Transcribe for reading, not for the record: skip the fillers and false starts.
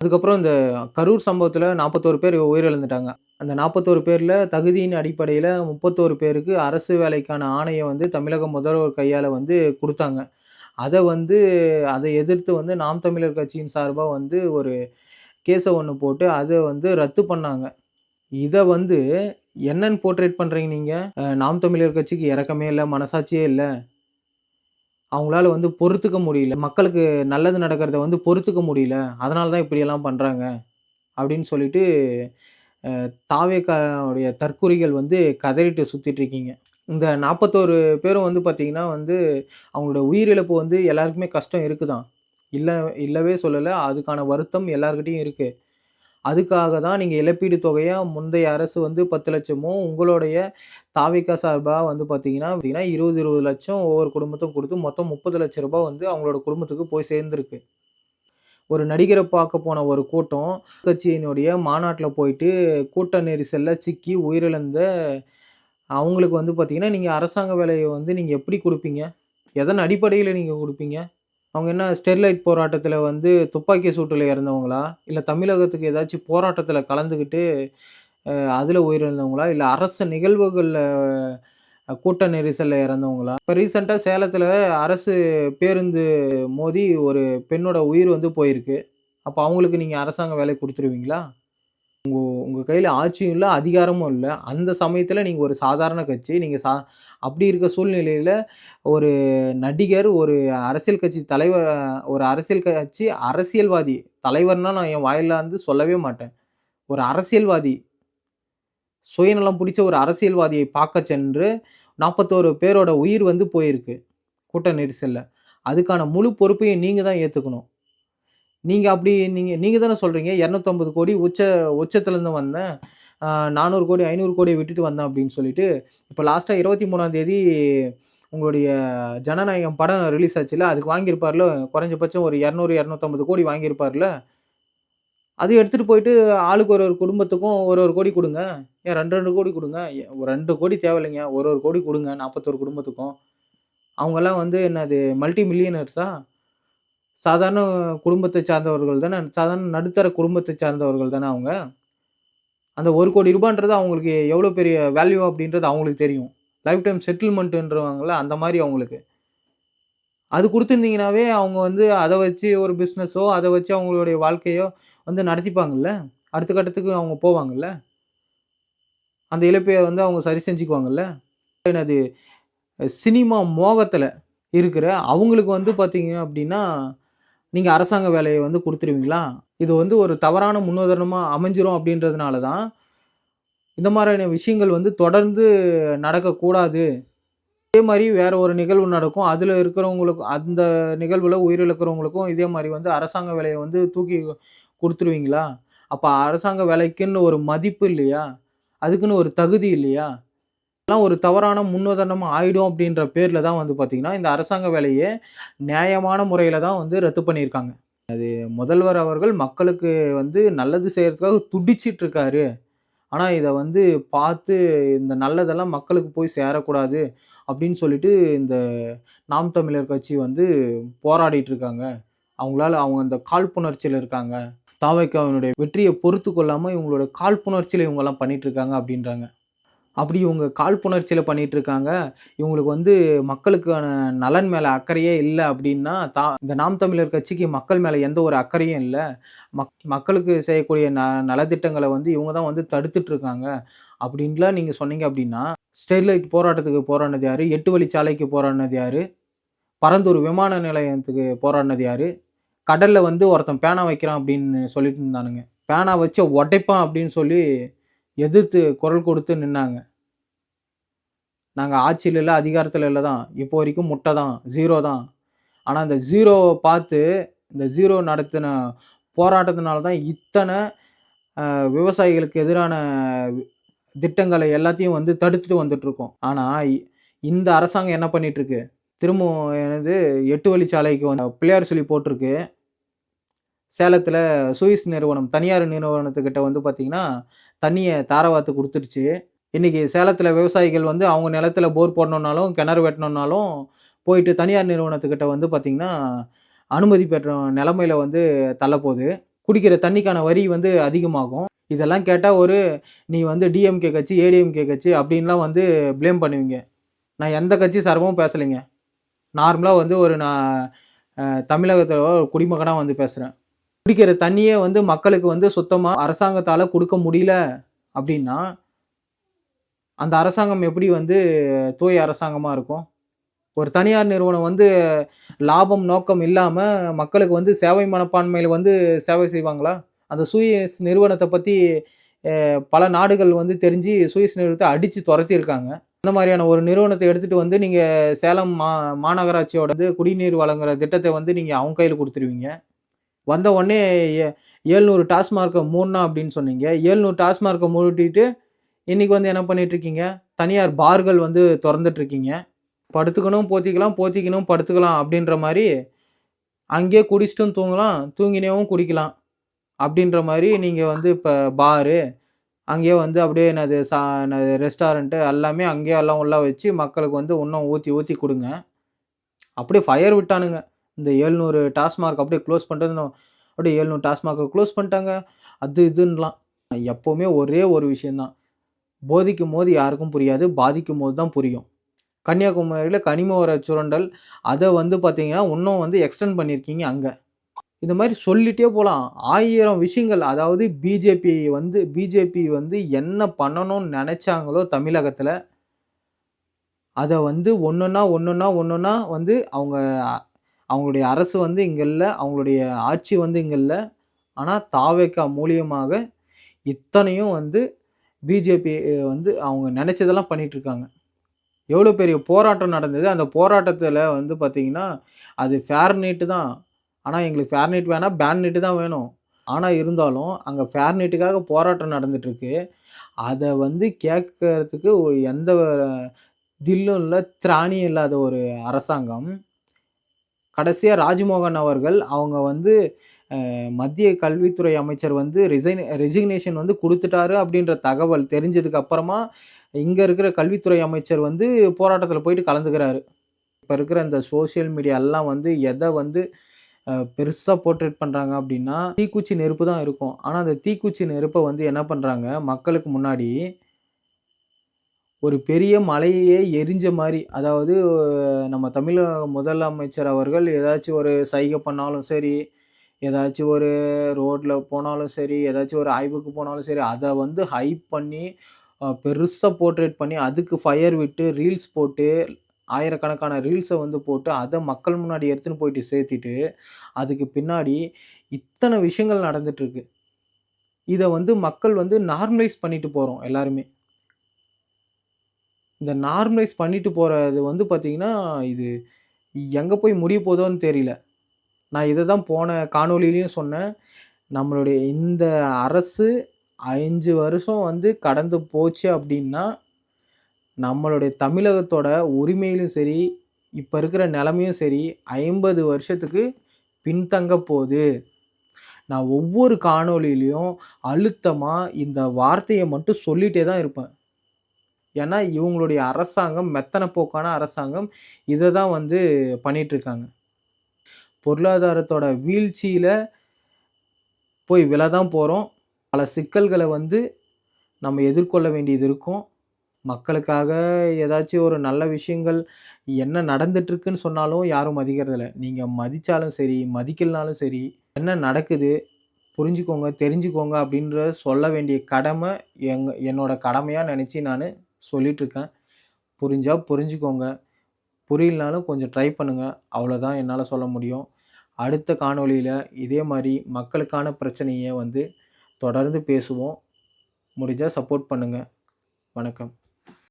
அதுக்கப்புறம் இந்த கரூர் சம்பவத்தில 41 பேர் உயிரிழந்துட்டாங்க. அந்த 41 பேர்ல தகுதியின் அடிப்படையில 31 பேருக்கு அரசு வேலைக்கான ஆணைய வந்து தமிழக முதல்வர் கையால வந்து குடுத்தாங்க. அத வந்து அத எதிர்த்து வந்து நாம் தமிழர் கட்சியின் சார்பா வந்து ஒரு கேஸ ஒண்ணு போட்டு அத வந்து ரத்து பண்ணாங்க. இத வந்து என்னன்னு போர்ட்ரேட் பண்றீங்க நீங்க? நாம் தமிழர் கட்சிக்கு இரக்கமே இல்ல, மனசாட்சியே இல்ல. அவங்களால வந்து பொறுத்துக்க முடியல. மக்களுக்கு நல்லது நடக்கிறத வந்து பொறுத்துக்க முடியல. அதனால தான் இப்படியெல்லாம் பண்றாங்க. அப்படின்னு சொல்லிட்டு தாவேக்காவுடைய தற்குறிகள் வந்து கதறிட்டு சுத்திட்டு இருக்கீங்க. இந்த 41 பேரும் வந்து பார்த்தீங்கன்னா வந்து, அவங்களோட உயிரிழப்பு வந்து எல்லாருக்குமே கஷ்டம் இருக்குதான். இல்ல இல்லவே சொல்லல. அதுக்கான வருத்தம் எல்லார்கிட்டயும் இருக்கு. அதுக்காக தான் நீங்க இழப்பீடு தொகையா முந்தைய அரசு வந்து 10,00,000மும், உங்களுடைய தாவேக்கா சார்பா வந்து பார்த்தீங்கன்னா 20, 20,00,000 ஒவ்வொரு குடும்பத்துக்கும் குடுத்து மொத்தம் ரூ. 30,00,000 வந்து அவங்களோட குடும்பத்துக்கு போய் சேர்ந்திருக்கு. ஒரு நடிகர பார்க்க போன ஒரு கூட்டம், கட்சியினுடைய மாநாட்ல போயிட்டு கூட்ட நெரிசல்ல சிக்கி உயிரிழந்த அவங்களுக்கு வந்து பார்த்தீங்கன்னா, நீங்க அரசாங்க வேலைய வந்து நீங்க எப்படி குடுப்பீங்க? எதன் அடிப்படையில நீங்க குடுப்பீங்க? அவங்க என்ன ஸ்டெர்லைட் போராட்டத்தில வந்து துப்பாக்கி சூட்டுல இறந்தவங்களா? இல்ல தமிழகத்துக்கு ஏதாச்சும் போராட்டத்தில கலந்துக்கிட்டு அதுல உயிரிழந்தவங்களா? இல்ல அரசு நிகழ்வுகள்ல கூட்ட நெரிசல்ல இறந்தவங்களா? இப்ப ரீசென்ட்டா சேலத்தில அரசு பேருந்து மோதி ஒரு பெண்ணோட உயிர் வந்து போயிருக்கு. அப்ப அவங்களுக்கு நீங்க அரசாங்க வேலை குடுத்துருவீங்களா? உங்க கையில ஆட்சியும் இல்ல, அதிகாரமும் இல்ல. அந்த சமயத்துல நீங்க ஒரு சாதாரண கட்சி. நீங்க அப்படி இருக்க சூழ்நிலையில ஒரு நடிகர், ஒரு அரசியல் கட்சி தலைவர் ஒரு அரசியல் கட்சி அரசியல்வாதி. தலைவர்னா நான் என் வாயில வந்து சொல்லவே மாட்டேன். ஒரு அரசியல்வாதி, சுயநலம் புடிச்ச ஒரு அரசியல்வாதியை பார்க்க சென்று 41 பேரோட உயிர் வந்து போயிருக்கு. கூட்ட நெரிசல்ல. அதுக்கான முழு பொறுப்பையும் நீங்க தான் ஏத்துக்கணும். நீங்க நீங்க தானே சொல்றீங்க 250,00,00,000 உச்சத்திலருந்து வந்தேன். 400,00,00,000, 500,00,00,000 விட்டுட்டு வந்தேன் அப்படின்னு சொல்லிட்டு, இப்ப லாஸ்ட்டா 23ஆம் தேதி உங்களுடைய ஜனநாயகம் படம் ரிலீஸ் ஆச்சுல்ல. அதுக்கு வாங்கியிருப்பார்ல. குறைஞ்சபட்சம் ஒரு 200, 250,00,00,000 வாங்கியிருப்பார்ல. அத எடுத்துட்டு போயிட்டு ஆளுக்கு ஒரு ஒரு குடும்பத்துக்கும் ஒரு ஒரு கோடி குடுங்க. ஏன் 2, 2 கோடி குடுங்க. ஒரு 2 கோடி தேவையில்லைங்க. ஒரு ஒரு கோடி குடுங்க 41 குடும்பத்துக்கும். அவங்கலாம் வந்து என்னது மல்டி மில்லியனர்ஸா? சாதாரண குடும்பத்தை சார்ந்தவர்கள் தானே. சாதாரண நடுத்தர குடும்பத்தை சார்ந்தவர்கள் தானே அவங்க. அந்த ரூ. 1,00,00,000ன்றது அவங்களுக்கு எவ்வளோ பெரிய வேல்யூ அப்படின்றது அவங்களுக்கு தெரியும். லைஃப் டைம் செட்டில்மென்ட்ன்றுவாங்கல்ல, அந்த மாரி அவங்களுக்கு. அது குடுத்திருந்தீங்கனாவே அவங்க வந்து அத வச்சு ஒரு பிசினஸோ, அத வச்சு அவங்களுடைய வாழ்க்கையோ வந்து நடத்திப்பாங்கல்ல. அடுத்த கட்டத்துக்கு அவங்க போவாங்கல்ல. அந்த இழப்பைய வந்து அவங்க சரி செஞ்சுக்குவாங்கல்ல. என்னது சினிமா மோகத்துல இருக்கிற அவங்களுக்கு வந்து பார்த்தீங்க அப்படின்னா, நீங்க அரசாங்க வேலைய வந்து குடுத்துருவீங்களா? இது வந்து ஒரு தவறான முன்னுதாரணமா அமைஞ்சிரும் அப்படின்றதுனால தான், இந்த மாரியான விஷயங்கள் வந்து தொடர்ந்து நடக்கக்கூடாது. இதே மாரி வேற ஒரு நிகழ்வு நடக்கும். அதுல இருக்கிறவங்களுக்கு அந்த நிகழ்வுல உயிரிழக்கிறவங்களுக்கும் இதே மாரி வந்து அரசாங்க வேலைய வந்து தூக்கி குடுத்துருவீங்களா? அப்ப அரசாங்க வேலைக்குன்னு ஒரு மதிப்பு இல்லையா? அதுக்குன்னு ஒரு தகுதி இல்லையா? இதெல்லாம் ஒரு தவறான முன்னுதாரணமா ஆயிடும் அப்படின்ற பேர்ல தான் வந்து பார்த்தீங்கன்னா, இந்த அரசாங்க வேலைய நியாயமான முறையில தான் வந்து ரத்து பண்ணியிருக்காங்க. முதல்வர் அவர்கள் மக்களுக்கு வந்து நல்லது செய்றதுக்காக துடிச்சிட்டு இருக்காரு. ஆனா, இத வந்து பார்த்து இந்த நல்லதெல்லாம் மக்களுக்கு போய் சேரக்கூடாது அப்படின்னு சொல்லிட்டு, இந்த நாம் தமிழர் கட்சி வந்து போராடிட்டு இருக்காங்க. அவங்க அந்த காழ்ப்புணர்ச்சியில இருக்காங்க. தாவேக்காவினுடைய வெற்றிய பொறுத்துக் கொள்ளாம இவங்களோட காழ்ப்புணர்ச்சியில இவங்கலாம் பண்ணிட்டு இருக்காங்க அப்படின்றாங்க. அப்படி இவங்க காழ்ப்புணர்ச்சியில பண்ணிட்டு இருக்காங்க. இவங்களுக்கு வந்து மக்களுக்கான நலன் மேல அக்கறையே இல்ல அப்படின்னா, இந்த நாம் தமிழர் கட்சிக்கு மக்கள் மேல எந்த ஒரு அக்கறையும் இல்ல. மக்களுக்கு செய்யக்கூடிய நலத்திட்டங்கள வந்து இவங்க தான் வந்து தடுத்துட்டு இருக்காங்க. அப்படின்லாம் நீங்க சொன்னீங்க அப்படின்னா, ஸ்டெர்லைட் போராட்டத்துக்கு போராடினது யாரு? 8 வழிச்சாலைக்கு போராடினது யாரு? பரந்தூர் விமான நிலையத்துக்கு போராடினது யாரு? கடல்ல வந்து ஒருத்தன் பேனா வைக்கிறான் அப்படின்னு சொல்லிட்டு இருந்தானுங்க. பேனா வச்சு உடைப்பான் அப்படின்னு சொல்லி எதிர்த்து குரல் கொடுத்து நின்னாங்க. நாங்க ஆட்சியில இல்ல, அதிகாரத்தில இல்ல தான். இப்போ வரைக்கும் முட்டை தான். 0 தான். ஆனா, இந்த 0வ பார்த்து, இந்த 0 நடத்தின போராட்டத்தினால தான் இத்தன விவசாயிகளுக்கு எதிரான திட்டங்கள எல்லாத்தையும் வந்து தடுத்துட்டு வந்துட்டுருக்கோம். ஆனா, இந்த அரசாங்கம் என்ன பண்ணிட்டுருக்கு? திரும்பவும் என்னது 8 வழிச்சாலைக்கு வந்து பிள்ளையார் சொல்லி போட்டிருக்கு. சேலத்தில சூயிஸ் நிறுவனம், தனியார் நிறுவனத்துக்கிட்ட வந்து பார்த்தீங்கன்னா, தண்ணிய தார வார்த்து குடுத்துருச்சு. இன்னைக்கு சேலத்தில விவசாயிகள் வந்து அவங்க நிலத்தில போர் போடணும்னாலும், கிணறு வெட்டணும்னாலும், போயிட்டு தனியார் நிறுவனத்துக்கிட்ட வந்து பார்த்தீங்கன்னா, அனுமதி பெற நிலைமையில வந்து தள்ளப்போது. குடிக்கிற தண்ணிக்கான வரி வந்து அதிகமாகும். இதெல்லாம் கேட்டா நீ வந்து டிஎம்கே கட்சி, ஏடிஎம்கே கட்சி அப்டின்லாம் வந்து ப்ளேம் பண்ணுவீங்க. நான் எந்த கட்சி சார்பாவும் பேசலைங்க. நார்மலா வந்து நான் தமிழகத்தோட ஒரு குடிமகனா வந்து பேசுறேன். குடிக்கிற தண்ணியே வந்து மக்களுக்கு வந்து சுத்தமா அரசாங்கத்தால குடுக்க முடியல அப்டின்னா, அந்த அரசாங்கம் எப்படி வந்து தூய அரசாங்கமா இருக்கும்? ஒரு தனியார் நிறுவனம் வந்து லாபம் நோக்கம் இல்லாம மக்களுக்கு வந்து சேவை மனப்பான்மையில வந்து சேவை செய்வாங்களா? அந்த சூயஸ் நிறுவனத்த பத்தி பல நாடுகள் வந்து தெரிஞ்சு சூயஸ் நிறுவனத்த அடிச்சு தொரத்தியிருக்காங்க. அந்த மாரியான ஒரு நிறுவனத்த எடுத்துட்டு வந்து நீங்க சேலம் மாநகராட்சியோட குடிநீர் வழங்குற திட்டத்த வந்து நீங்க அவங்க கையில குடுத்துருவீங்க. வந்த உடனே எ 700 டாஸ்மார்க்க மூடணும் அப்படின்னு சொன்னீங்க. 700 டாஸ்மார்க்க மூடிட்டு, இன்னைக்கு வந்து என்ன பண்ணிட்டு இருக்கீங்க? தனியார் பார்கள் வந்து தொறந்துட்டு இருக்கீங்க. படுத்துக்கணும் போத்திக்கலாம், போத்திக்கணும் படுத்துக்கலாம் அப்படின்ற மாரி, அங்கேயே குடிச்சிட்டும் தூங்கலாம், தூங்கினேவும் குடிக்கலாம். அப்படின்ற மாரி நீங்க வந்து இப்ப பாரு, அங்கேயே வந்து அப்படியே என்னது ரெஸ்டாரண்ட் எல்லாமே அங்கேயே எல்லாம் உள்ள வச்சு மக்களுக்கு வந்து இன்னும் ஊத்தி ஊத்தி குடுங்க. அப்படியே ஃபயர் விட்டானுங்க. இந்த 700 டாஸ்மார்க் அப்படியே குளோஸ் பண்றது அப்படியே 700 டாஸ்மார்க்க குளோஸ் பண்ணிட்டாங்க. அது இதுன்னுலாம். எப்பவுமே ஒரே ஒரு விஷயம் தான். போதிக்கும்போது யாருக்கும் புரியாது. பாதிக்கும்போது தான் புரியும். கன்னியாகுமரியில கனிம வள சுரண்டல், அத வந்து பார்த்தீங்கன்னா, இன்னும் வந்து எக்ஸ்டெண்ட் பண்ணியிருக்கீங்க அங்க. இந்த மாரி சொல்லிட்டே போலாம். 1000 விஷயங்கள். அதாவது பிஜேபி வந்து என்ன பண்ணணும்னு நெனைச்சாங்களோ தமிழகத்துல, அத வந்து ஒண்ணொன்னா வந்து அவங்களுடைய அரசு வந்து இங்க இல்ல. அவங்களுடைய ஆட்சி வந்து இங்க இல்ல. ஆனா தாவேகா மூலியமாக இத்தனையும் வந்து பிஜேபி வந்து அவங்க நெனைச்சதெல்லாம் பண்ணிட்டு இருக்காங்க. எவ்வளோ பெரிய போராட்டம் நடந்தது. அந்த போராட்டத்தில வந்து பார்த்தீங்கன்னா, அது ஃபேர்நெட் தான். ஆனா எங்களுக்கு ஃபேர்நெட் வேணாம், பேன்நெட் தான் வேணும். ஆனா இருந்தாலும், அங்க ஃபேர்நெட்டுக்காக போராட்டம் நடந்துட்டுருக்கு. அத வந்து கேட்கறதுக்கு எந்த தில்லும் இல்ல, திராணியும் இல்லாத ஒரு அரசாங்கம். கடைசியா ராஜ்மோகன் அவர்கள் அவங்க வந்து மத்திய கல்வித்துறை அமைச்சர் வந்து ரெசிக்னேஷன் வந்து குடுத்துட்டாரு அப்படின்ற தகவல் தெரிஞ்சதுக்கு அப்புறமா, இங்க இருக்கிற கல்வித்துறை அமைச்சர் வந்து போராட்டத்தில போயிட்டு கலந்துக்கிறாரு. இப்ப இருக்கிற இந்த சோசியல் மீடியா எல்லாம் வந்து எத வந்து பெருசா போர்ட்ரேட் பண்றாங்க அப்படின்னா, தீக்குச்சி நெருப்பு தான் இருக்கும். ஆனா, அந்த தீக்குச்சி நெருப்ப வந்து என்ன பண்றாங்க, மக்களுக்கு முன்னாடி ஒரு பெரிய மலையையே எரிஞ்ச மாரி, அதாவது நம்ம தமிழக முதலமைச்சர் அவர்கள் ஏதாச்சும் ஒரு சைகை பண்ணாலும் சரி, ஏதாச்சும் ஒரு ரோட்ல போனாலும் சரி, ஏதாச்சும் ஒரு ஆய்வுக்கு போனாலும் சரி, அத வந்து ஹைப் பண்ணி, பெருசா போர்ட்ரேட் பண்ணி, அதுக்கு ஃபயர் விட்டு, ரீல்ஸ் போட்டு, ஆயிரக்கணக்கான ரீல்ஸ வந்து போட்டு, அத மக்கள் முன்னாடி எடுத்துன்னு போயிட்டு சேர்த்திட்டு, அதுக்கு பின்னாடி இத்தன விஷயங்கள் நடந்துட்டு இருக்கு. இத வந்து மக்கள் வந்து நார்மலைஸ் பண்ணிட்டு போறோம் எல்லாருமே. இந்த நார்மலைஸ் பண்ணிட்டு போறது வந்து பார்த்தீங்கன்னா, இது எங்க போய் முடிய போதோன்னு தெரியல. நான் இத தான் போன காணொளியிலயும் சொன்னேன். நம்மளுடைய இந்த அரசு 5 வருஷம் வந்து கடந்து போச்சு அப்டின்னா, நம்மளுடைய தமிழகத்தோட உரிமையிலும் சரி, இப்ப இருக்கிற நெலைமையும் சரி, 50 வருஷத்துக்கு பின்தங்க போது. நான் ஒவ்வொரு காணொளியிலயும் அழுத்தமா இந்த வார்த்தைய மட்டும் சொல்லிட்டே தான் இருப்பேன். ஏன்னா, இவங்களுடைய அரசாங்கம் மெத்தன போக்கான அரசாங்கம். இத தான் வந்து பண்ணிட்டு இருக்காங்க. பொருளாதாரத்தோட வீழ்ச்சியில போய் விழ தான் போறோம். பல சிக்கல்கள வந்து நம்ம எதிர்கொள்ள வேண்டியது இருக்கும். மக்களுக்காக ஏதாச்சும் ஒரு நல்ல விஷயங்கள் என்ன நடந்துட்டு இருக்குன்னு சொன்னாலும் யாரும் மதிக்கிறதில்ல. நீங்க மதிச்சாலும் சரி, மதிக்கலனாலும் சரி, என்ன நடக்குது புரிஞ்சுக்கோங்க, தெரிஞ்சுக்கோங்க அப்படின்றத சொல்ல வேண்டிய கடமை என்னோட கடமையா நெனச்சு நானு சொல்லிட்டு இருக்கேன். புரிஞ்சா புரிஞ்சுக்கோங்க. புரியலனாலும் கொஞ்சம் ட்ரை பண்ணுங்க. அவ்வளோதான் என்னால சொல்ல முடியும். அடுத்த காணொளியில இதே மாரி மக்களுக்கான பிரச்சனைய வந்து தொடர்ந்து பேசுவோம். முடிஞ்சா சப்போர்ட் பண்ணுங்க. வணக்கம்.